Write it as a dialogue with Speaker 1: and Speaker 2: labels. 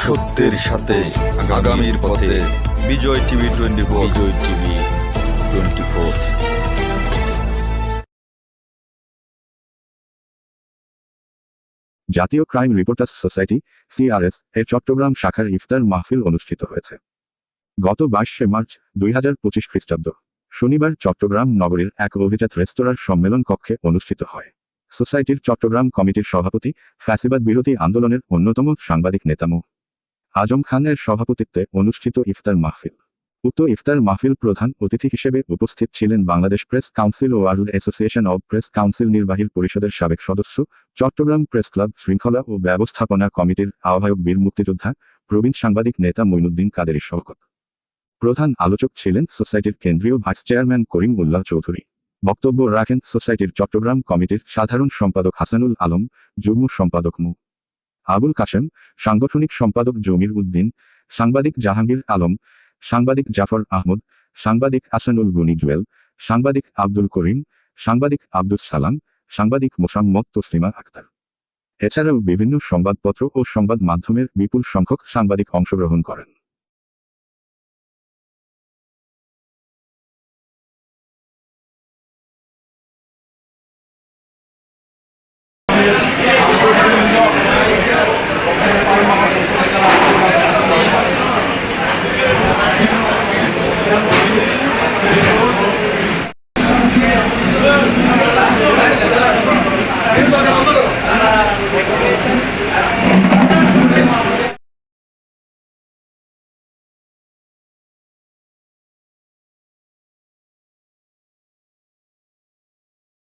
Speaker 1: সত্যের সাথে আগামীর পথে বিজয় টিভি 24। বিজয় টিভি 24।
Speaker 2: জাতীয় ক্রাইম রিপোর্টার্স সোসাইটি সিআরএস এর চট্টগ্রাম শাখার ইফতার মাহফিল অনুষ্ঠিত হয়েছে গত 22 মার্চ 2025 খ্রিস্টাব্দ শনিবার চট্টগ্রাম নগরীর এক অভিজাত রেস্তোরাঁর সম্মেলন কক্ষে অনুষ্ঠিত হয়। সোসাইটির চট্টগ্রাম কমিটির সভাপতি, ফ্যাসিবাদ বিরোধী আন্দোলনের অন্যতম সাংবাদিক নেতা মো. আজম খানের সভাপতিত্বে অনুষ্ঠিত ইফতার মাহফিল। উক্ত ইফতার মাহফিল প্রধান অতিথি হিসেবে উপস্থিত ছিলেন বাংলাদেশ প্রেস কাউন্সিল ও world association of press council নির্বাহী পরিষদের সাবেক সদস্য, চট্টগ্রাম প্রেস ক্লাব শৃঙ্খলা ও ব্যবস্থাপনা কমিটির আহ্বায়ক বীর মুক্তিযোদ্ধা প্রবীণ সাংবাদিক নেতা মঈনুদ্দিন কাদেরী শওকত। প্রধান আলোচক ছিলেন সোসাইটির কেন্দ্রীয় ভাইস চেয়ারম্যান করিম উল্লাহ চৌধুরী। বক্তব্য রাখেন সোসাইটির চট্টগ্রাম কমিটির সাধারণ সম্পাদক হাসানুল আলম, যুগ্ম সম্পাদক মো. আবুল কাশেম, সাংগঠনিক সম্পাদক জমির উদ্দিন, সাংবাদিক জাহাঙ্গীর আলম, সাংবাদিক জাফর আহমদ, সাংবাদিক আসানুল গনি জুয়েল, সাংবাদিক আব্দুল করিম, সাংবাদিক আব্দুস সালাম, সাংবাদিক মোসাম্মদ তসলিমা আক্তার। এছাড়াও বিভিন্ন সংবাদপত্র ও সংবাদ মাধ্যমের বিপুল সংখ্যক সাংবাদিক অংশগ্রহণ করেন।